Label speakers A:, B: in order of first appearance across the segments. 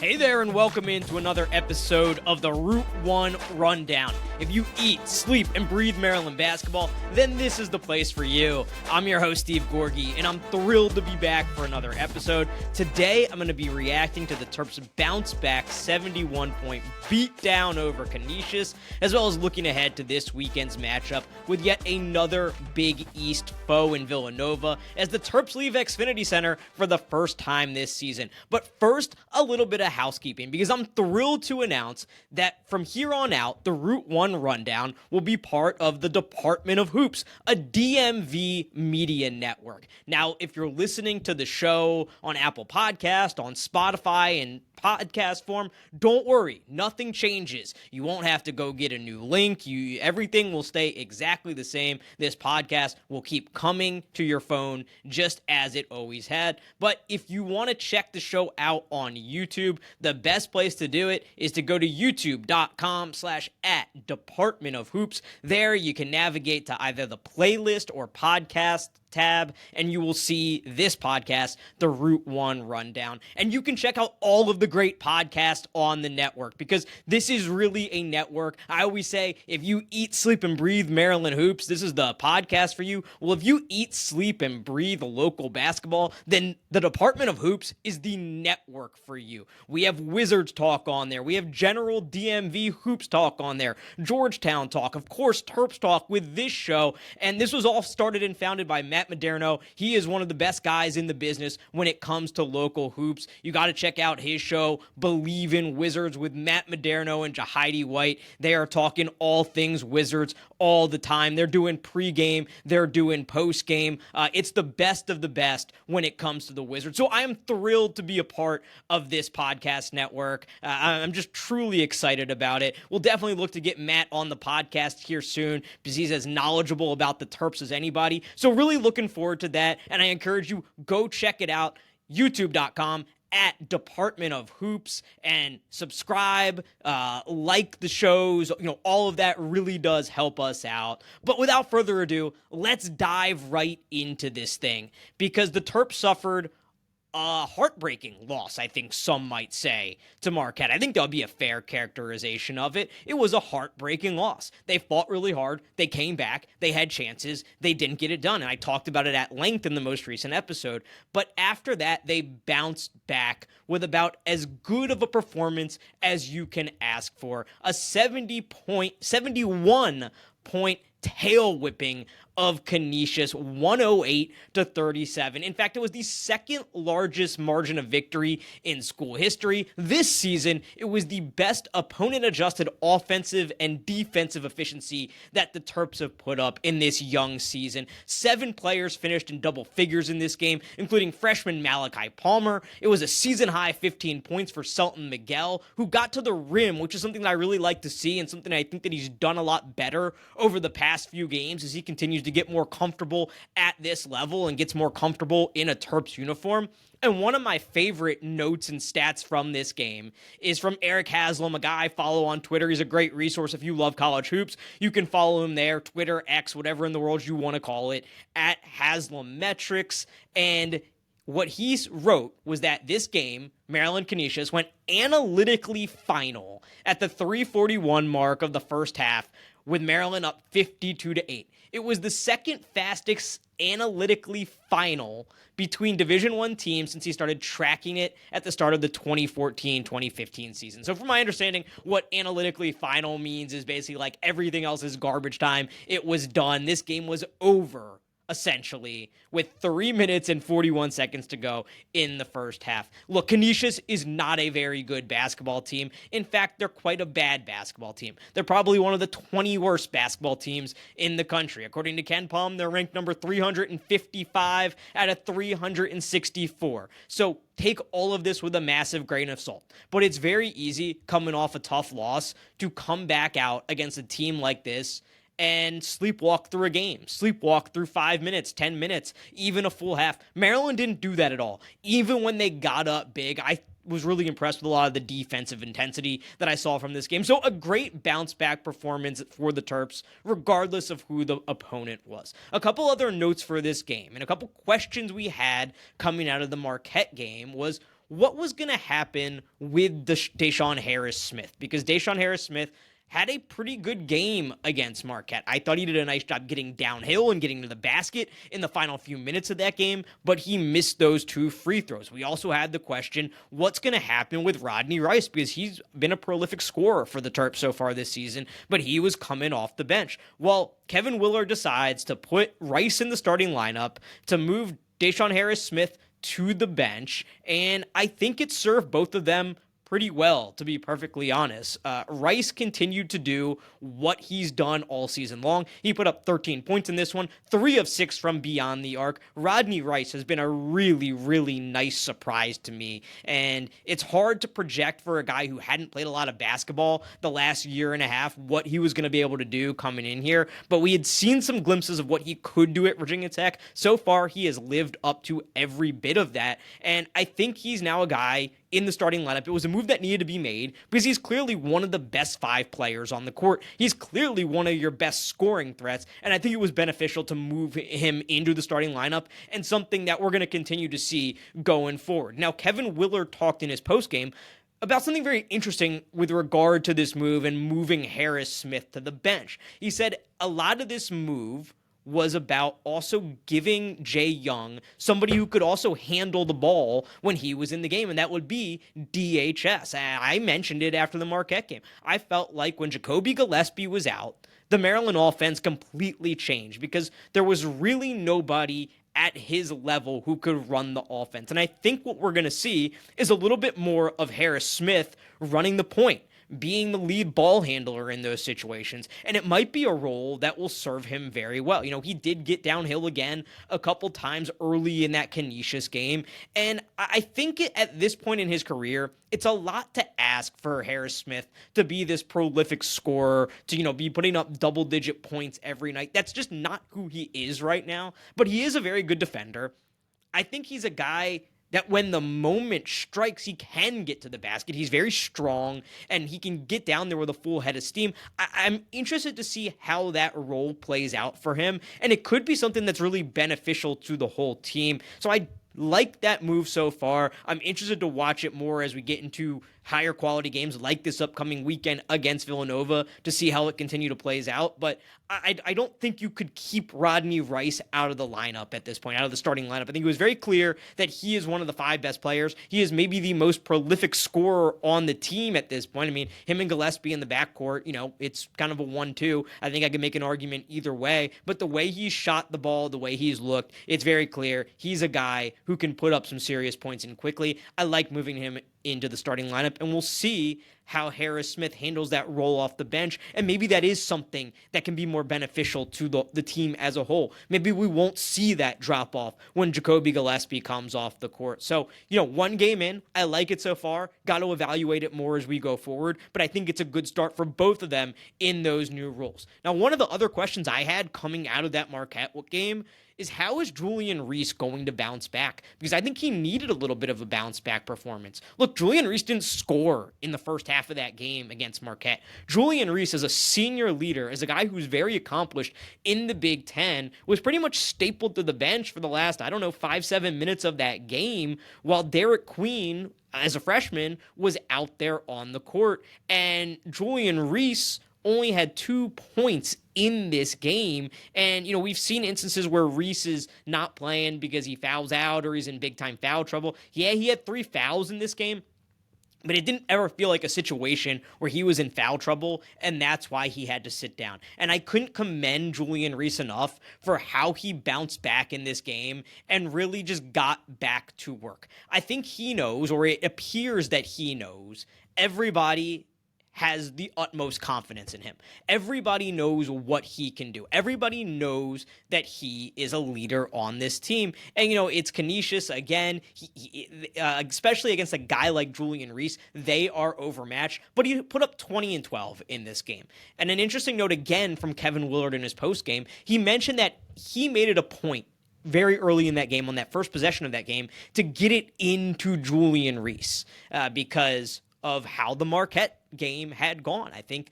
A: Hey there, and welcome into another episode of the Route 1 Rundown. If you eat, sleep, and breathe Maryland basketball, then this is the place for you. I'm your host, Steve Gorgie, and I'm thrilled to be back for another episode. Today, I'm going to be reacting to the Terps' bounce-back 71-point beatdown over Canisius, as well as looking ahead to this weekend's matchup with yet another Big East foe in Villanova, as the Terps leave Xfinity Center for the first time this season. But first, a little bit of housekeeping, because I'm thrilled to announce that from here on out, the Route 1 Rundown will be part of the Department of Hoops, a DMV media network. Now, if you're listening to the show on Apple Podcast, on Spotify, and podcast form, don't worry, nothing changes. You won't have to go get a new link. Everything will stay exactly the same. This podcast will keep coming to your phone just as it always had. But if you want to check the show out on YouTube, the best place to do it is to go to youtube.com/@Department of Hoops. There you can navigate to either the playlist or podcast tab, and you will see this podcast, the Route 1 Rundown. And you can check out all of the great podcasts on the network, because this is really a network. I always say, if you eat, sleep, and breathe Maryland hoops, this is the podcast for you. Well, if you eat, sleep, and breathe local basketball, then the Department of Hoops is the network for you. We have Wizards talk on there. We have general DMV hoops talk on there. Georgetown talk. Of course, Terps talk with this show. And this was all started and founded by Matt Maderno. He is one of the best guys in the business when it comes to local hoops. You got to check out his show, Believe in Wizards, with Matt Maderno and Jahidi White. They are talking all things Wizards all the time. They're doing pregame, they're doing postgame. It's the best of the best when it comes to the Wizards. So I am thrilled to be a part of this podcast network. I'm just truly excited about it. We'll definitely look to get Matt on the podcast here soon, because he's as knowledgeable about the Terps as anybody. So really looking forward to that, and I encourage you, go check it out, youtube.com/Department of Hoops, and subscribe, like the shows. All of that really does help us out. But without further ado, let's dive right into this thing, because the Terps suffered a heartbreaking loss, I think some might say, to Marquette. I think that'll be a fair characterization of it. It was a heartbreaking loss. They fought really hard. They came back. They had chances. They didn't get it done. And I talked about it at length in the most recent episode. But after that, they bounced back with about as good of a performance as you can ask for. A 71-point tail whipping of Canisius, 108-37. In fact, it was the second largest margin of victory in school history. This season, it was the best opponent-adjusted offensive and defensive efficiency that the Terps have put up in this young season. 7 players finished in double figures in this game, including freshman Malachi Palmer. It was a season-high 15 points for Selton Miguel, who got to the rim, which is something that I really like to see, and something I think that he's done a lot better over the past few games as he continues to get more comfortable at this level and gets more comfortable in a Terps uniform. And one of my favorite notes and stats from this game is from Eric Haslam, a guy I follow on Twitter. He's a great resource if you love college hoops. You can follow him there, Twitter, X, whatever in the world you want to call it, at Haslam Metrics. And what he wrote was that this game, Maryland Canisius, went analytically final at the 3:41 mark of the first half, with Maryland up 52-8. It was the second fastest analytically final between Division I teams since he started tracking it at the start of the 2014-2015 season. So from my understanding, what analytically final means is basically like everything else is garbage time. It was done. This game was over, essentially, with 3 minutes and 41 seconds to go in the first half. Look, Canisius is not a very good basketball team. In fact, they're quite a bad basketball team. They're probably one of the 20 worst basketball teams in the country. According to Ken Palm, they're ranked number 355 out of 364. So take all of this with a massive grain of salt. But it's very easy, coming off a tough loss, to come back out against a team like this and sleepwalk through a game, sleepwalk through 5 minutes, 10 minutes, even a full half. Maryland didn't do that at all. Even when they got up big, I was really impressed with a lot of the defensive intensity that I saw from this game. So a great bounce back performance for the Terps, regardless of who the opponent was. A couple other notes for this game and a couple questions we had coming out of the Marquette game was, what was going to happen with the Deshaun Harris-Smith, because Deshaun Harris-Smith had a pretty good game against Marquette. I thought he did a nice job getting downhill and getting to the basket in the final few minutes of that game, but he missed those 2 free throws. We also had the question, what's going to happen with Rodney Rice? Because he's been a prolific scorer for the Terps so far this season, but he was coming off the bench. Well, Kevin Willard decides to put Rice in the starting lineup to move Deshaun Harris-Smith to the bench, and I think it served both of them pretty well, to be perfectly honest. Rice continued to do what he's done all season long. He put up 13 points in this one, 3 of 6 from beyond the arc. Rodney Rice has been a really, really nice surprise to me, and it's hard to project for a guy who hadn't played a lot of basketball the last year and a half what he was going to be able to do coming in here, but we had seen some glimpses of what he could do at Virginia Tech. So far, he has lived up to every bit of that, and I think he's now a guy in the starting lineup. It was a move that needed to be made because he's clearly one of the best 5 players on the court. He's clearly one of your best scoring threats, and I think it was beneficial to move him into the starting lineup, and something that we're going to continue to see going forward. Now, Kevin Willard talked in his postgame about something very interesting with regard to this move and moving Harris-Smith to the bench. He said a lot of this move was about also giving Jay Young somebody who could also handle the ball when he was in the game, and that would be DHS. I mentioned it after the Marquette game. I felt like when Jacoby Gillespie was out, the Maryland offense completely changed because there was really nobody at his level who could run the offense. And I think what we're going to see is a little bit more of Harris-Smith running the point, being the lead ball handler in those situations. And it might be a role that will serve him very well. You know, he did get downhill again a couple times early in that Canisius game. And I think at this point in his career, it's a lot to ask for Harris-Smith to be this prolific scorer, to, you know, be putting up double-digit points every night. That's just not who he is right now. But he is a very good defender. I think he's a guy that when the moment strikes, he can get to the basket. He's very strong, and he can get down there with a full head of steam. I'm interested to see how that role plays out for him, and it could be something that's really beneficial to the whole team. So I like that move so far. I'm interested to watch it more as we get into higher quality games like this upcoming weekend against Villanova to see how it continue to plays out. But I don't think you could keep Rodney Rice out of the lineup at this point, out of the starting lineup. I think it was very clear that he is one of the 5 best players. He is maybe the most prolific scorer on the team at this point. I mean, him and Gillespie in the backcourt, you know, it's kind of a 1-2. I think I can make an argument either way. But the way he's shot the ball, the way he's looked, it's very clear he's a guy who can put up some serious points in quickly. I like moving him into the starting lineup, and we'll see how Harris-Smith handles that role off the bench, and maybe that is something that can be more beneficial to the team as a whole. Maybe we won't see that drop-off when Jacoby Gillespie comes off the court. So, you know, 1 game in, I like it so far. Got to evaluate it more as we go forward, but I think it's a good start for both of them in those new roles. Now, one of the other questions I had coming out of that Marquette game is how is Julian Reese going to bounce back? Because I think he needed a little bit of a bounce back performance. Look, Julian Reese didn't score in the first half of that game against Marquette. Julian Reese, as a senior leader, as a guy who's very accomplished in the Big Ten, was pretty much stapled to the bench for the last, 5-7 minutes of that game, while Derek Queen, as a freshman, was out there on the court. And Julian Reese only had 2 points in this game. And, you know, we've seen instances where Reese is not playing because he fouls out or he's in big time foul trouble. Yeah, he had 3 fouls in this game, but it didn't ever feel like a situation where he was in foul trouble, and that's why he had to sit down. And I couldn't commend Julian Reese enough for how he bounced back in this game and really just got back to work. I think he knows, or it appears that he knows, everybody has the utmost confidence in him. Everybody knows what he can do. Everybody knows that he is a leader on this team. And, you know, it's Canisius again, especially against a guy like Julian Reese, they are overmatched, but he put up 20 and 12 in this game. And an interesting note again from Kevin Willard in his postgame, he mentioned that he made it a point very early in that game, on that first possession of that game, to get it into Julian Reese because of how the Marquette game had gone. I think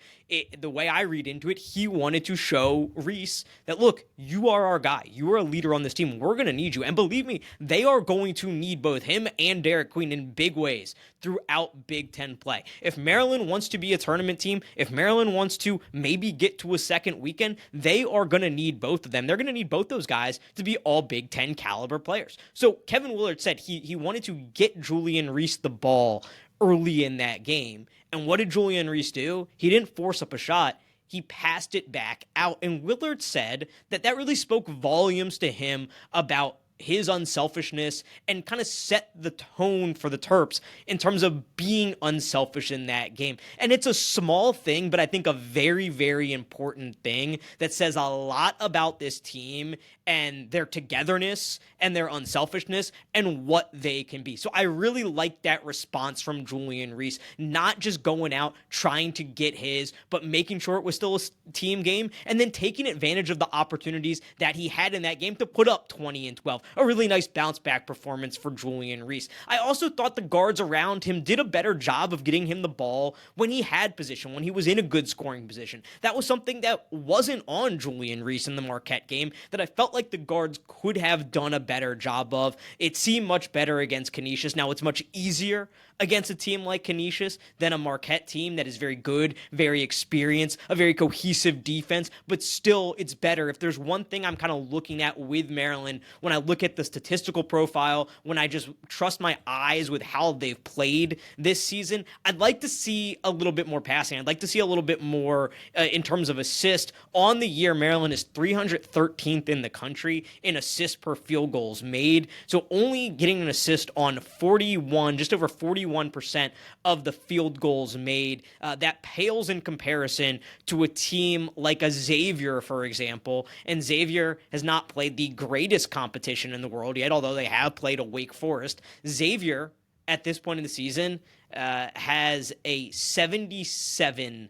A: the way I read into it, he wanted to show Reese that, look, you are our guy. You are a leader on this team. We're going to need you. And believe me, they are going to need both him and Derek Queen in big ways throughout Big Ten play. If Maryland wants to be a tournament team, if Maryland wants to maybe get to a second weekend, they are going to need both of them. They're going to need both those guys to be all Big Ten caliber players. So Kevin Willard said he wanted to get Julian Reese the ball early in that game. And what did Julian Reese do? He didn't force up a shot. He passed it back out. And Willard said that really spoke volumes to him about his unselfishness and kind of set the tone for the Terps in terms of being unselfish in that game. And it's a small thing, but I think a very, very important thing that says a lot about this team and their togetherness and their unselfishness and what they can be. So I really like that response from Julian Reese, not just going out trying to get his, but making sure it was still a team game and then taking advantage of the opportunities that he had in that game to put up 20 and 12. A really nice bounce back performance for Julian Reese. I also thought the guards around him did a better job of getting him the ball when he had position, when he was in a good scoring position. That was something that wasn't on Julian Reese in the Marquette game that I felt like the guards could have done a better job of. It seemed much better against Canisius. Now it's much easier against a team like Canisius than a Marquette team that is very good, very experienced, a very cohesive defense, but still it's better. If there's one thing I'm kind of looking at with Maryland, when I look at the statistical profile, when I just trust my eyes with how they've played this season, I'd like to see a little bit more passing. I'd like to see a little bit more in terms of assist. On the year, Maryland is 313th in the country in assists per field goals made. So only getting an assist on 41, just over 41% of the field goals made. That pales in comparison to a team like a Xavier, for example. And Xavier has not played the greatest competition in the world yet, although they have played a Wake Forest. Xavier, at this point in the season, has a 77%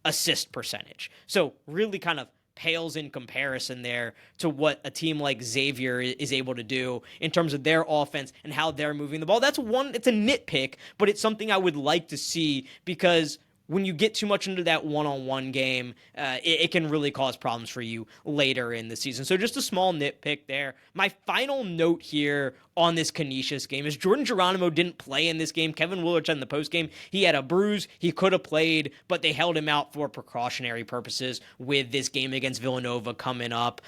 A: assist percentage. So really kind of pales in comparison there to what a team like Xavier is able to do in terms of their offense and how they're moving the ball. It's a nitpick, but it's something I would like to see, because when you get too much into that one-on-one game, it can really cause problems for you later in the season. So just a small nitpick there. My final note here on this Canisius game is Jordan Geronimo didn't play in this game. Kevin Willard said in the postgame he had a bruise. He could have played, but they held him out for precautionary purposes with this game against Villanova coming up,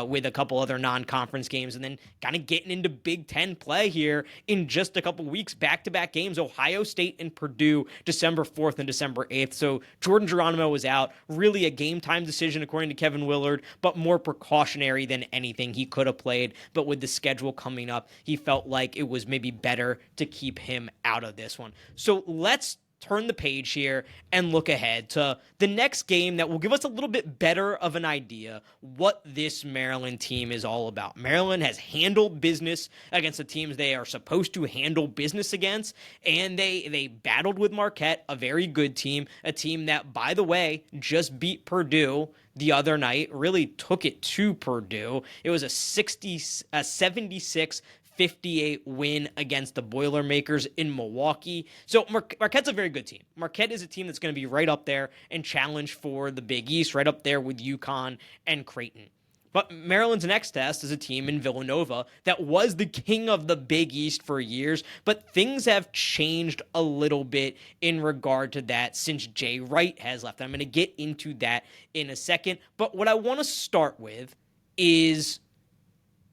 A: with a couple other non-conference games, and then kind of getting into Big Ten play here in just a couple weeks. Back-to-back games, Ohio State and Purdue, December 4th and December 8th. So Jordan Geronimo was out. Really a game-time decision according to Kevin Willard, but more precautionary than anything. He could have played, but with the schedule coming up, he felt like it was maybe better to keep him out of this one. So let's turn the page here and look ahead to the next game that will give us a little bit better of an idea what this Maryland team is all about. Maryland has handled business against the teams they are supposed to handle business against, and they battled with Marquette, a very good team, a team that, by the way, just beat Purdue the other night, really took it to Purdue. It was a 76-58 win against the Boilermakers in Milwaukee. So Marquette's a very good team. Marquette is a team that's going to be right up there and challenge for the Big East, right up there with UConn and Creighton. But Maryland's next test is a team in Villanova that was the king of the Big East for years, but things have changed a little bit in regard to that since Jay Wright has left. I'm going to get into that in a second, but what I want to start with is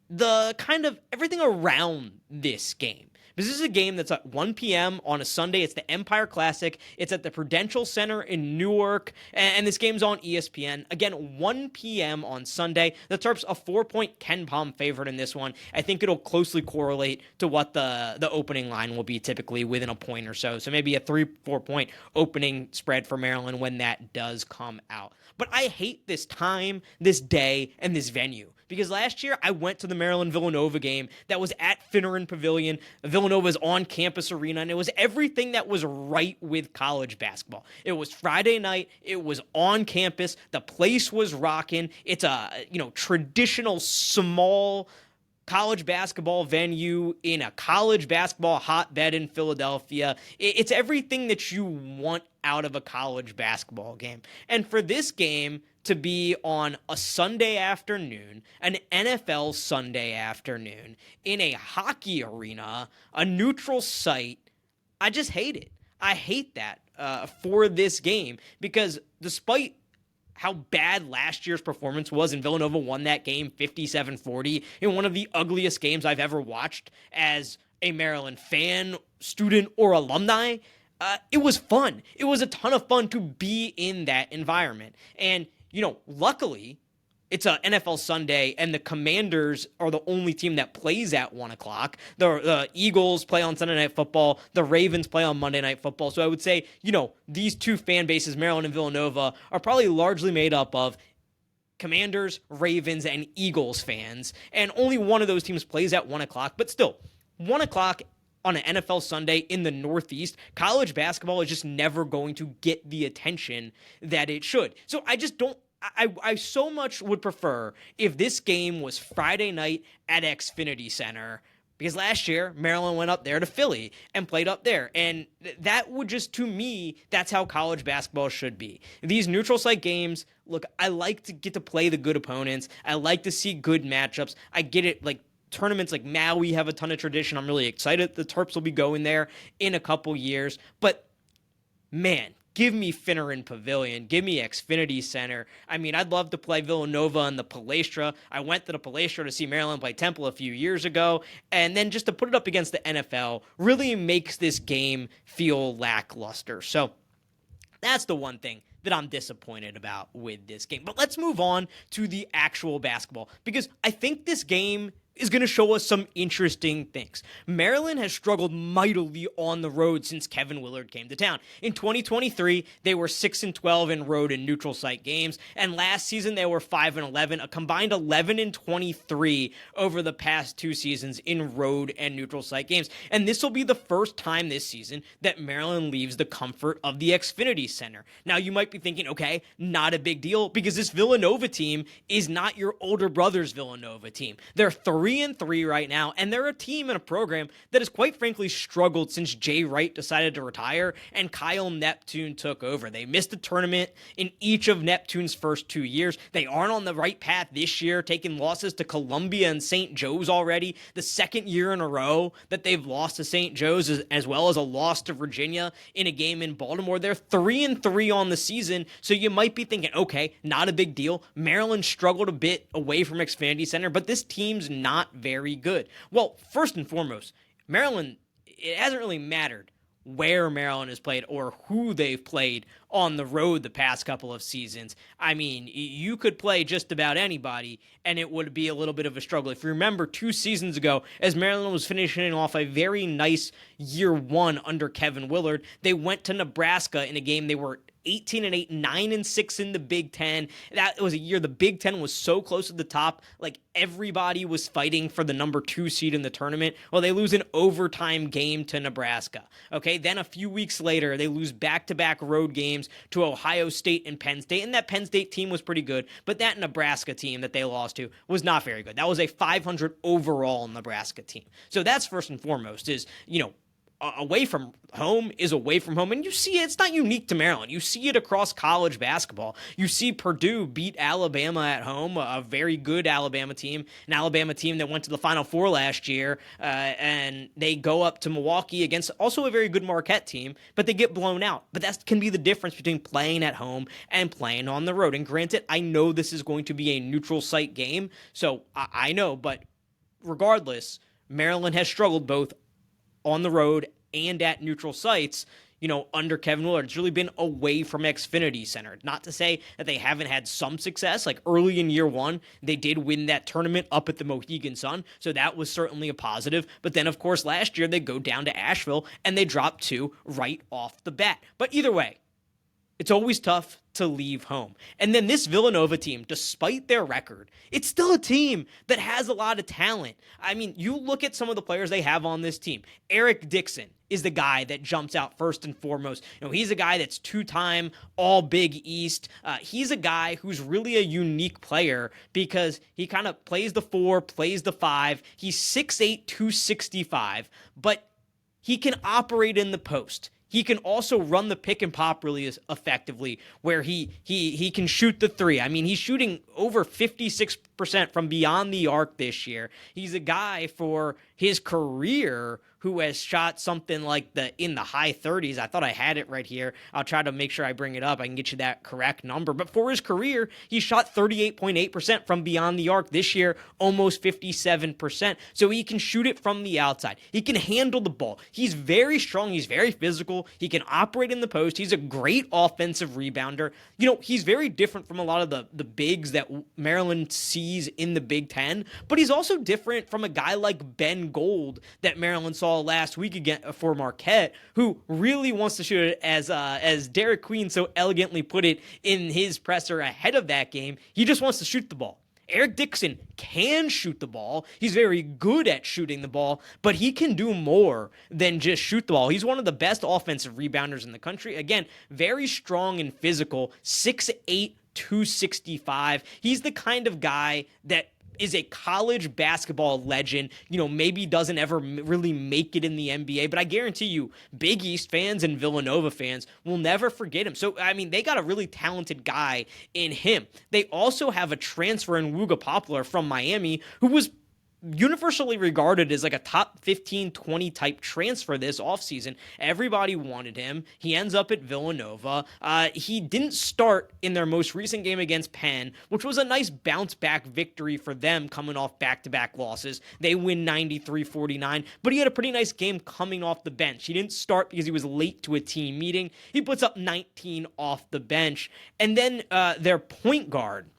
A: the kind of everything around this game. This is a game that's at 1 p.m. on a Sunday. It's the Empire Classic. It's at the Prudential Center in Newark, and this game's on ESPN. Again, 1 p.m. on Sunday. The Terps a 4-point KenPom favorite in this one. I think it'll closely correlate to what the opening line will be, typically within a point or so. So maybe a 3-4 point opening spread for Maryland when that does come out. But I hate this time, this day, and this venue. Because last year, I went to the Maryland-Villanova game that was at Finneran Pavilion, Villanova's on-campus arena, and it was everything that was right with college basketball. It was Friday night. It was on campus. The place was rocking. It's a traditional small college basketball venue in a college basketball hotbed in Philadelphia. It's everything that you want out of a college basketball game. And for this game to be on a Sunday afternoon, an NFL Sunday afternoon, in a hockey arena, a neutral site, I just hate it. I hate that for this game because despite how bad last year's performance was, and Villanova won that game 57-40 in one of the ugliest games I've ever watched as a Maryland fan, student, or alumni. It was fun. It was a ton of fun to be in that environment. And, luckily, it's a NFL Sunday, and the Commanders are the only team that plays at 1 o'clock. The Eagles play on Sunday Night Football. The Ravens play on Monday Night Football. So I would say, these two fan bases, Maryland and Villanova, are probably largely made up of Commanders, Ravens, and Eagles fans. And only one of those teams plays at 1 o'clock. But still, 1 o'clock on an NFL Sunday in the Northeast, college basketball is just never going to get the attention that it should. So I just don't. I so much would prefer if this game was Friday night at Xfinity Center, because last year Maryland went up there to Philly and played up there. And that would just, to me, that's how college basketball should be. These neutral site games, look, I like to get to play the good opponents. I like to see good matchups. I get it, like, tournaments like Maui have a ton of tradition. I'm really excited the Terps will be going there in a couple years. But, man, give me Finneran Pavilion. Give me Xfinity Center. I mean, I'd love to play Villanova in the Palestra. I went to the Palestra to see Maryland play Temple a few years ago. And then just to put it up against the NFL really makes this game feel lackluster. So that's the one thing that I'm disappointed about with this game. But let's move on to the actual basketball, because I think this game is going to show us some interesting things. Maryland has struggled mightily on the road since Kevin Willard came to town. In 2023, they were 6-12 in road and neutral site games, and last season they were 5-11, a combined 11-23 over the past two seasons in road and neutral site games. And this will be the first time this season that Maryland leaves the comfort of the Xfinity Center. Now, you might be thinking, okay, not a big deal, because this Villanova team is not your older brother's Villanova team. They're 3-3 right now, and they're a team and a program that has quite frankly struggled since Jay Wright decided to retire and Kyle Neptune took over. They missed a tournament in each of Neptune's first 2 years. They aren't on the right path this year, taking losses to Columbia and St. Joe's already, the second year in a row that they've lost to St. Joe's, as well as a loss to Virginia in a game in Baltimore. They're 3-3 on the season, so you might be thinking, okay, not a big deal. Maryland struggled a bit away from Xfinity Center, but this team's not very good. Well, first and foremost, Maryland, it hasn't really mattered where Maryland has played or who they've played on the road the past couple of seasons. I mean, you could play just about anybody, and it would be a little bit of a struggle. If you remember 2 seasons ago, as Maryland was finishing off a very nice year one under Kevin Willard, they went to Nebraska in a game they were 18-8, 9-6 in the Big Ten. That was a year the Big Ten was so close to the top, like everybody was fighting for the number 2 seed in the tournament. Well, they lose an overtime game to Nebraska. Okay, then a few weeks later, they lose back-to-back road games to Ohio State and Penn State, and that Penn State team was pretty good, but that Nebraska team that they lost to was not very good. That was a 500 overall Nebraska team. So that's first and foremost is, away from home is away from home. And you see it, it's not unique to Maryland. You see it across college basketball. You see Purdue beat Alabama at home, a very good Alabama team, an Alabama team that went to the Final Four last year, and they go up to Milwaukee against also a very good Marquette team, but they get blown out. But that can be the difference between playing at home and playing on the road. And granted, I know this is going to be a neutral site game, so I know, but regardless, Maryland has struggled both on the road and at neutral sites, under Kevin Willard. It's really been away from Xfinity Center. Not to say that they haven't had some success. Like early in year one, they did win that tournament up at the Mohegan Sun, so that was certainly a positive. But then, of course, last year they go down to Asheville and they drop 2 right off the bat. But either way, It's always tough to leave home. And then this Villanova team, despite their record, it's still a team that has a lot of talent. I mean, you look at some of the players they have on this team. Eric Dixon is the guy that jumps out first and foremost. He's a guy that's two-time All Big East. He's a guy who's really a unique player because he kind of plays the 4, plays the 5. He's 6'8", 265, but he can operate in the post. He can also run the pick and pop really effectively, where he can shoot the 3. I mean, he's shooting over 56% from beyond the arc this year. He's a guy for his career who has shot something like in the high 30s. I thought I had it right here. I'll try to make sure I bring it up. I can get you that correct number. But for his career, he shot 38.8% from beyond the arc. This year, almost 57%. So he can shoot it from the outside. He can handle the ball. He's very strong. He's very physical. He can operate in the post. He's a great offensive rebounder. He's very different from a lot of the bigs that Maryland sees in the Big Ten, but he's also different from a guy like Ben Gold that Maryland saw last week again for Marquette, who really wants to shoot it, as Derek Queen so elegantly put it in his presser ahead of that game. He just wants to shoot the ball. Eric Dixon can shoot the ball. He's very good at shooting the ball, but he can do more than just shoot the ball. He's one of the best offensive rebounders in the country. Again, very strong and physical, 6'8", 265. He's the kind of guy that is a college basketball legend, maybe doesn't ever really make it in the NBA, but I guarantee you Big East fans and Villanova fans will never forget him. So, I mean, they got a really talented guy in him. They also have a transfer in Wooga Poplar from Miami who was universally regarded as like a top 15, 20 type transfer this offseason. Everybody wanted him. He ends up at Villanova. He didn't start in their most recent game against Penn, which was a nice bounce back victory for them coming off back-to-back losses. They win 93-49, but he had a pretty nice game coming off the bench. He didn't start because he was late to a team meeting. He puts up 19 off the bench. And then their point guard,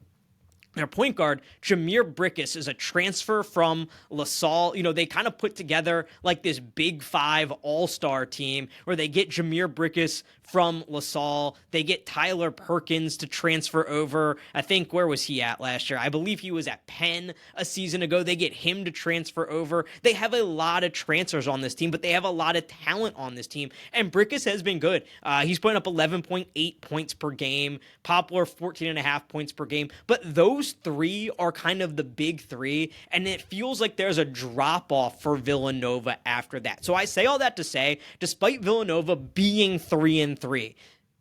A: Jameer Brickus, is a transfer from LaSalle. They kind of put together like this Big 5 all-star team where they get Jameer Brickus from LaSalle. They get Tyler Perkins to transfer over. I think, where was he at last year? I believe he was at Penn a season ago. They get him to transfer over. They have a lot of transfers on this team, but they have a lot of talent on this team. And Brickus has been good. He's putting up 11.8 points per game. Poplar, 14.5 points per game. But those three are kind of the big three, and it feels like there's a drop-off for Villanova after that. So I say all that to say, despite Villanova being 3-3,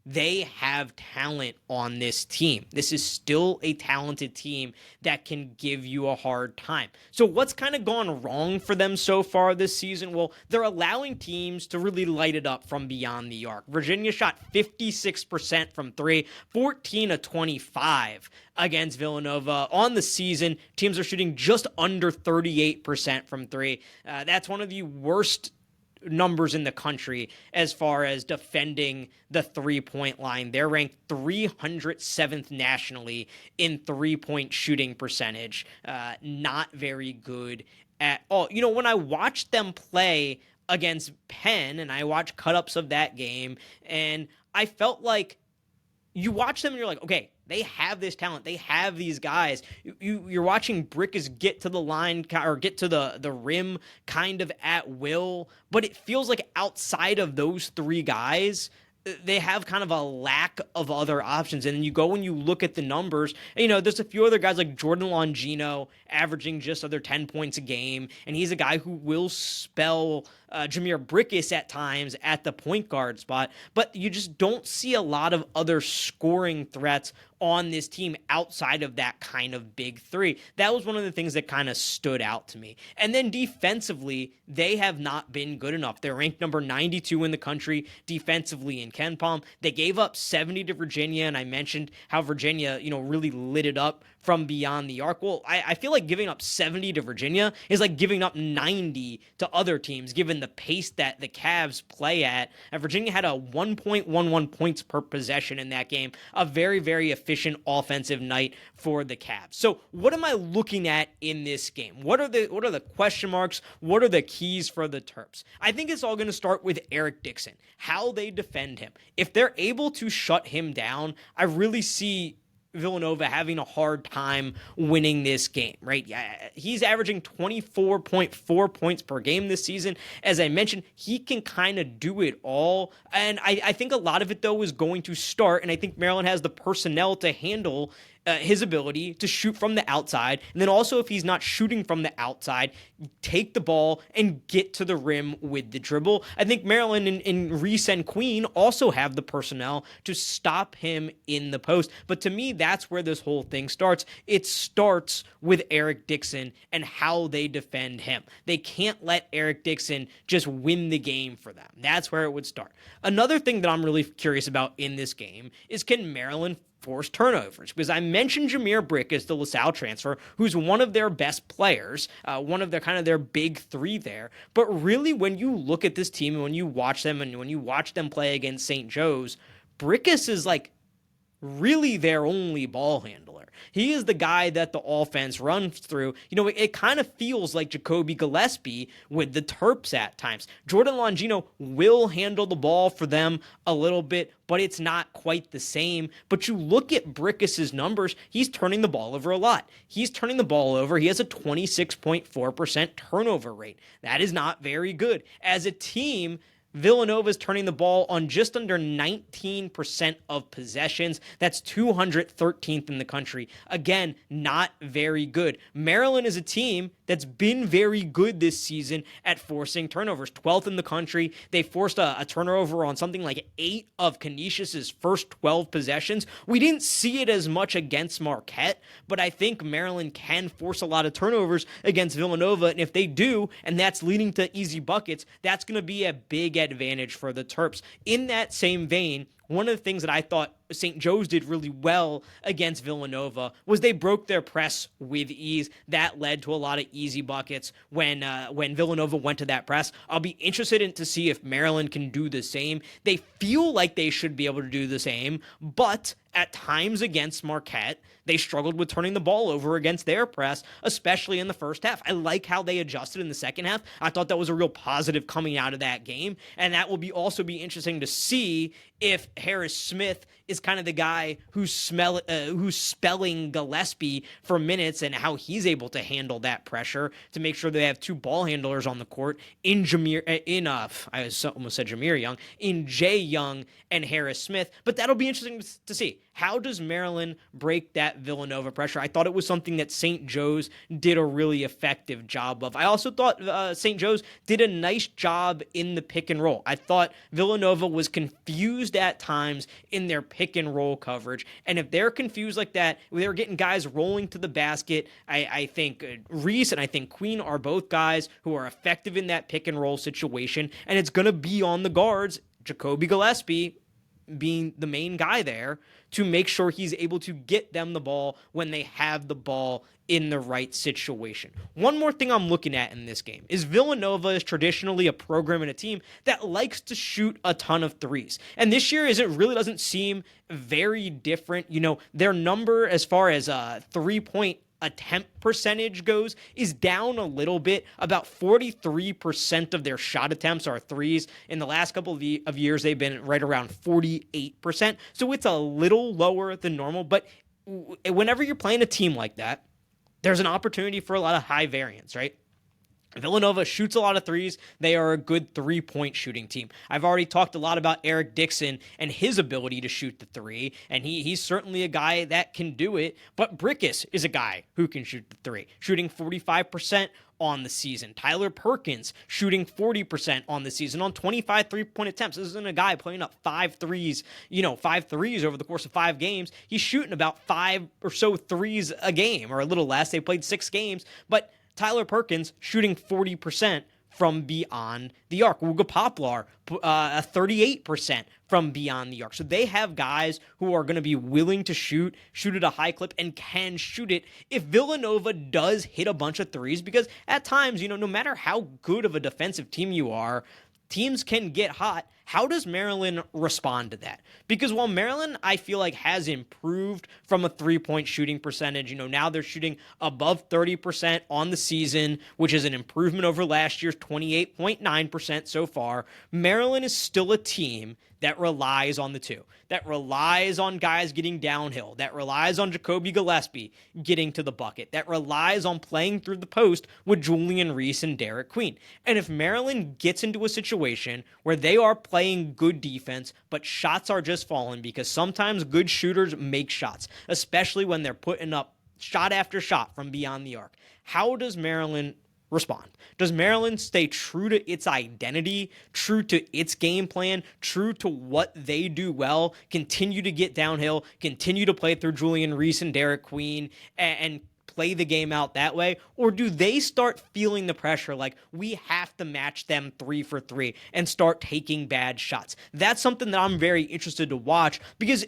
A: they have talent on this team. This is still a talented team that can give you a hard time. So what's kind of gone wrong for them so far this season? Well, they're allowing teams to really light it up from beyond the arc. Virginia shot 56% from 3, 14 of 25 against Villanova. On the season, teams are shooting just under 38% from 3. That's one of the worst numbers in the country as far as defending the three-point line. They're ranked 307th nationally in three-point shooting percentage. Not very good at all. When I watched them play against Penn, and I watched cut-ups of that game, and I felt like you watch them and you're like, okay, they have this talent. They have these guys. You're watching Brickus get to the line or get to the rim kind of at will, but it feels like outside of those three guys, they have kind of a lack of other options. And then you go and you look at the numbers, there's a few other guys like Jordan Longino averaging just under 10 points a game, and he's a guy who will spell Jameer Brickus at times at the point guard spot, but you just don't see a lot of other scoring threats on this team outside of that kind of big three. That was one of the things that kind of stood out to me. And then defensively, they have not been good enough. They're ranked number 92 in the country defensively in KenPom. They gave up 70 to Virginia, and I mentioned how Virginia, really lit it up from beyond the arc. Well, I feel like giving up 70 to Virginia is like giving up 90 to other teams, given the pace that the Cavs play at. Virginia had a 1.11 points per possession in that game, a very, very efficient efficient offensive night for the Cavs. So what am I looking at in this game? What are the question marks? What are the keys for the Terps? I think it's all going to start with Eric Dixon, how they defend him. If they're able to shut him down, I really see Villanova having a hard time winning this game, right? Yeah, he's averaging 24.4 points per game this season. As I mentioned, he can kind of do it all. And I think a lot of it, though, is going to start, and I think Maryland has the personnel to handle his ability to shoot from the outside. And then also, if he's not shooting from the outside, take the ball and get to the rim with the dribble. I think Maryland and Reese and Queen also have the personnel to stop him in the post. But to me, that's where this whole thing starts. It starts with Eric Dixon and how they defend him. They can't let Eric Dixon just win the game for them. That's where it would start. Another thing that I'm really curious about in this game is, can Maryland force turnovers? Because I mentioned Jameer Brickus, the LaSalle transfer, who's one of their best players, one of their kind of their big three there. But really, when you look at this team and when you watch them and when you watch them play against St. Joe's, Brickus is like really their only ball handler. He is the guy that the offense runs through. You know, it kind of feels like Jacoby Gillespie with the Terps at times. Jordan Longino will handle the ball for them a little bit, but it's not quite the same. But you look at Brickus' numbers, he's turning the ball over a lot. He's turning the ball over. He has a 26.4% turnover rate. That is not very good. As a team, Villanova is turning the ball on just under 19% of possessions. That's 213th in the country. Again, not very good. Maryland is a team that's been very good this season at forcing turnovers. 12th in the country. They forced a turnover on something like 8 of Canisius' first 12 possessions. We didn't see it as much against Marquette, but I think Maryland can force a lot of turnovers against Villanova, and if they do, and that's leading to easy buckets, that's going to be a big advantage for the Terps. In that same vein, one of the things that I thought St. Joe's did really well against Villanova was they broke their press with ease. That led to a lot of easy buckets when Villanova went to that press. I'll be interested to see if Maryland can do the same. They feel like they should be able to do the same, but at times against Marquette, they struggled with turning the ball over against their press, especially in the first half. I like how they adjusted in the second half. I thought that was a real positive coming out of that game, and that will also be interesting to see if Harris Smith is kind of the guy who's spelling Gillespie for minutes and how he's able to handle that pressure to make sure they have two ball handlers on the court in I almost said Jameer Young, in Jay Young and Harris Smith. But that'll be interesting to see. How does Maryland break that Villanova pressure? I thought it was something that St. Joe's did a really effective job of. I also thought St. Joe's did a nice job in the pick and roll. I thought Villanova was confused at times in their pick and roll coverage. And if they're confused like that, they're getting guys rolling to the basket. I think Reese and I think Queen are both guys who are effective in that pick and roll situation. And it's going to be on the guards, Jacoby Gillespie being the main guy there, to make sure he's able to get them the ball when they have the ball in the right situation. One more thing I'm looking at in this game is Villanova is traditionally a program and a team that likes to shoot a ton of threes. And this year really doesn't seem very different. You know, their number as far as 3-point attempt percentage goes is down a little bit. About 43% of their shot attempts are threes. In the last couple of years, they've been right around 48%. So it's a little lower than normal. But whenever you're playing a team like that, there's an opportunity for a lot of high variance, right? Villanova shoots a lot of threes. They are a good three-point shooting team. I've already talked a lot about Eric Dixon and his ability to shoot the three, and he's certainly a guy that can do it, but Brickus is a guy who can shoot the three, shooting 45% on the season. Tyler Perkins shooting 40% on the season on 25 three-point attempts. This isn't a guy playing up 5 threes over the course of 5 games. He's shooting about 5 or so threes a game, or a little less. They played 6 games, but Tyler Perkins shooting 40% from beyond the arc. Uga Poplar, 38% from beyond the arc. So they have guys who are going to be willing to shoot at a high clip, and can shoot it if Villanova does hit a bunch of threes, because at times, no matter how good of a defensive team you are, teams can get hot. How does Maryland respond to that? Because while Maryland, I feel like, has improved from a three-point shooting percentage, now they're shooting above 30% on the season, which is an improvement over last year's 28.9% so far. Maryland is still a team that relies on the two, that relies on guys getting downhill, that relies on Jacoby Gillespie getting to the bucket, that relies on playing through the post with Julian Reese and Derek Queen. And if Maryland gets into a situation where they are playing good defense, but shots are just falling, because sometimes good shooters make shots, especially when they're putting up shot after shot from beyond the arc, how does Maryland respond? Does Maryland stay true to its identity, true to its game plan, true to what they do well, continue to get downhill, continue to play through Julian Reese and Derek Queen, and play the game out that way? Or do they start feeling the pressure like we have to match them 3 for 3 and start taking bad shots? That's something that I'm very interested to watch, because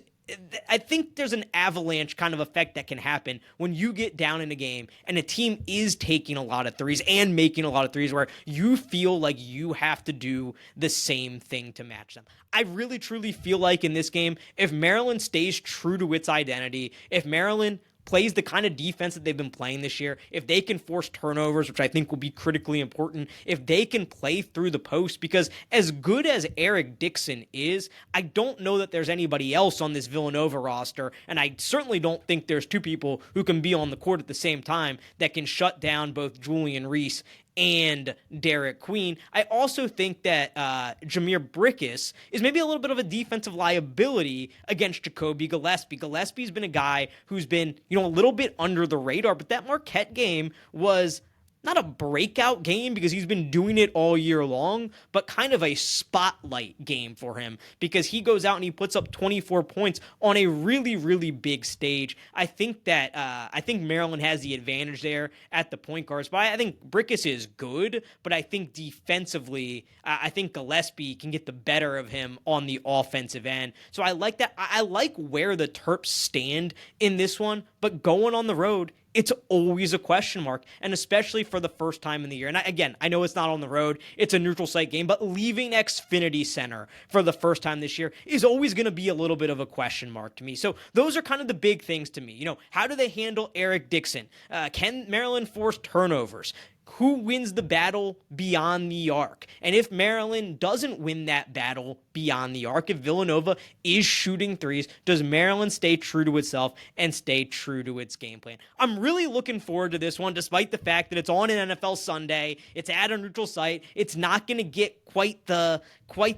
A: I think there's an avalanche kind of effect that can happen when you get down in a game and a team is taking a lot of threes and making a lot of threes, where you feel like you have to do the same thing to match them. I really truly feel like in this game, if Maryland stays true to its identity, if Maryland plays the kind of defense that they've been playing this year, if they can force turnovers, which I think will be critically important, if they can play through the post, because as good as Eric Dixon is, I don't know that there's anybody else on this Villanova roster, and I certainly don't think there's two people who can be on the court at the same time that can shut down both Julian Reese and Derek Queen. I also think that Jameer Brickus is maybe a little bit of a defensive liability against Jacoby Gillespie. Gillespie's been a guy who's been, a little bit under the radar, but that Marquette game was not a breakout game because he's been doing it all year long, but kind of a spotlight game for him, because he goes out and he puts up 24 points on a really, really big stage. I think Maryland has the advantage there at the point guards, but I think Brickus is good, but I think defensively, I think Gillespie can get the better of him on the offensive end. So I like that. I like where the Terps stand in this one, but going on the road, it's always a question mark, and especially for the first time in the year. And I know it's not on the road, it's a neutral site game, but leaving Xfinity Center for the first time this year is always going to be a little bit of a question mark to me. So those are kind of the big things to me. How do they handle Eric Dixon? Can Maryland force turnovers? Who wins the battle beyond the arc? And if Maryland doesn't win that battle beyond the arc, if Villanova is shooting threes, does Maryland stay true to itself and stay true to its game plan? I'm really looking forward to this one, despite the fact that it's on an NFL Sunday. It's at a neutral site. It's not going to get quite the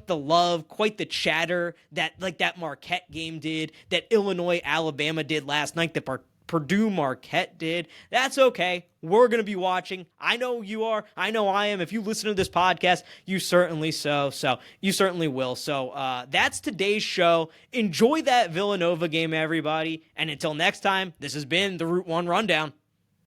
A: love, quite the chatter that Marquette game did, that Illinois Alabama did last night, that Purdue Marquette did. That's okay. We're going to be watching. I know you are. I know I am. If you listen to this podcast, you certainly so you certainly will. So that's today's show. Enjoy that Villanova game, everybody. And until next time, this has been the Route 1 Rundown.